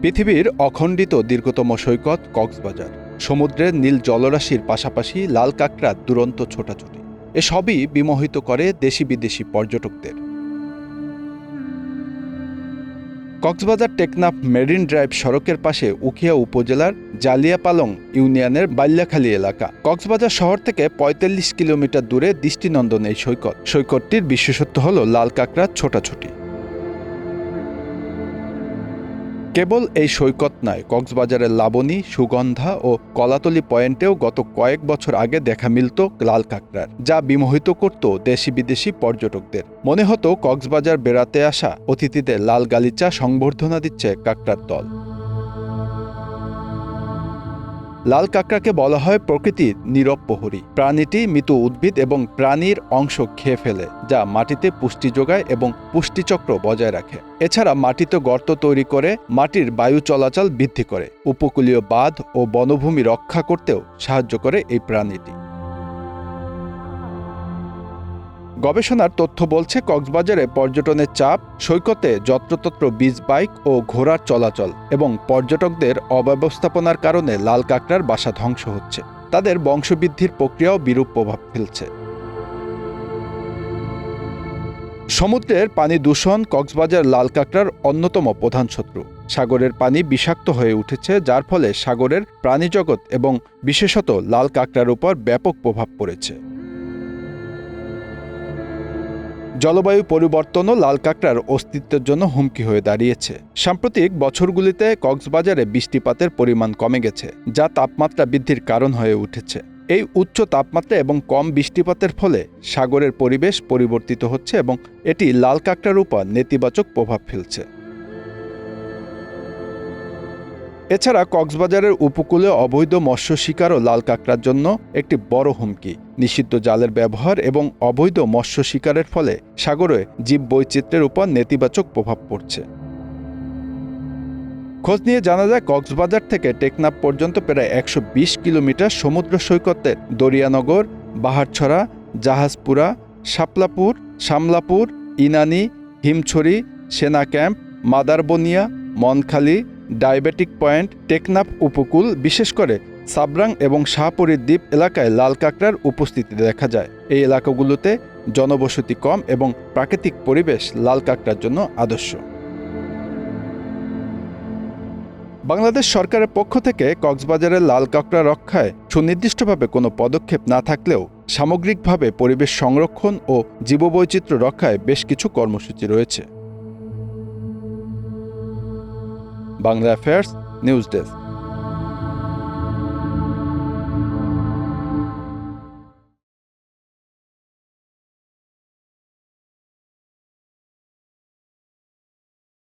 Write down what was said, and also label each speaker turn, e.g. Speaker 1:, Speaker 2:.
Speaker 1: পৃথিবীর অখণ্ডিত দীর্ঘতম সৈকত কক্সবাজার। সমুদ্রের নীল জলরাশির পাশাপাশি লাল কাঁকড়ার দুরন্ত ছোটাছুটি, এসবই বিমোহিত করে দেশি বিদেশি পর্যটকদের। কক্সবাজার টেকনাফ মেরিন ড্রাইভ সড়কের পাশে উখিয়া উপজেলার জালিয়াপালং ইউনিয়নের বাল্যাখালী এলাকা। কক্সবাজার শহর থেকে ৪৫ কিলোমিটার দূরে দৃষ্টিনন্দন এই সৈকতটির বিশেষত্ব হল লাল কাঁকড়ার ছোটাছুটি। কেবল এই সৈকত নয়, কক্সবাজারের লাবণী, সুগন্ধা ও কলাতলি পয়েন্টেও গত কয়েক বছর আগে দেখা মিলত লাল কাঁকড়ার, যা বিমোহিত করত দেশি বিদেশি পর্যটকদের। মনে হতো কক্সবাজার বেড়াতে আসা অতিথিদের লাল গালিচা সংবর্ধনা দিচ্ছে কাঁকড়ার দল। লাল কাঁকড়াকে বলা হয় প্রকৃতির নীরব প্রহরী। প্রাণীটি মৃত উদ্ভিদ এবং প্রাণীর অংশ খেয়ে ফেলে, যা মাটিতে পুষ্টি যোগায় এবং পুষ্টিচক্র বজায় রাখে। এছাড়া মাটিতে গর্ত তৈরি করে মাটির বায়ু চলাচল বৃদ্ধি করে। উপকূলীয় বাঁধ ও বনভূমি রক্ষা করতেও সাহায্য করে এই প্রাণীটি। গবেষণার তথ্য বলছে, কক্সবাজারে পর্যটনের চাপ, সৈকতে যত্রতত্র বিচ বাইক ও ঘোড়ার চলাচল এবং পর্যটকদের অব্যবস্থাপনার কারণে লাল কাঁকড়ার বাসা ধ্বংস হচ্ছে। তাদের বংশবৃদ্ধির প্রক্রিয়াও বিরূপ প্রভাব ফেলছে। সমুদ্রের পানি দূষণ কক্সবাজার লাল কাঁকড়ার অন্যতম প্রধান শত্রু। সাগরের পানি বিষাক্ত হয়ে উঠেছে, যার ফলে সাগরের প্রাণীজগৎ এবং বিশেষত লাল কাঁকড়ার উপর ব্যাপক প্রভাব পড়েছে। জলবায়ু পরিবর্তনও লাল কাঁকড়ার অস্তিত্বের জন্য হুমকি হয়ে দাঁড়িয়েছে। সাম্প্রতিক বছরগুলিতে কক্সবাজারে বৃষ্টিপাতের পরিমাণ কমে গেছে, যা তাপমাত্রা বৃদ্ধির কারণ হয়ে উঠেছে। এই উচ্চ তাপমাত্রা এবং কম বৃষ্টিপাতের ফলে সাগরের পরিবেশ পরিবর্তিত হচ্ছে এবং এটি লাল কাঁকড়ার উপর নেতিবাচক প্রভাব ফেলছে। এছাড়া কক্সবাজারের উপকূলে অবৈধ মৎস্য শিকারও লাল কাঁকড়ার জন্য একটি বড় হুমকি। নিষিদ্ধ জালের ব্যবহার এবং অবৈধ মৎস্য শিকারের ফলে সাগরে জীববৈচিত্র্যের উপর নেতিবাচক প্রভাব পড়ছে। খোঁজ নিয়ে জানা যায়, কক্সবাজার থেকে টেকনাফ পর্যন্ত প্রায় ১২০ কিলোমিটার সমুদ্র সৈকতের দরিয়ানগর, বাহারছড়া, জাহাজপুরা, শাপলাপুর, শামলাপুর, ইনানি, হিমছড়ি, সেনা camp, Madarbunia, Monkhali, diabetic point, Teknaf উপকূল, বিশেষ করে সাবরাং এবং শাহপরীর দ্বীপ এলাকায় লাল কাঁকড়ার উপস্থিতি দেখা যায়। এই এলাকাগুলোতে জনবসতি কম এবং প্রাকৃতিক পরিবেশ লাল কাঁকড়ার জন্য আদর্শ। বাংলাদেশ সরকারের পক্ষ থেকে কক্সবাজারের লাল কাঁকড়া রক্ষায় সুনির্দিষ্টভাবে কোনো পদক্ষেপ না থাকলেও সামগ্রিকভাবে পরিবেশ সংরক্ষণ ও জীববৈচিত্র্য রক্ষায় বেশ কিছু কর্মসূচি রয়েছে। Bangla affairs news desk.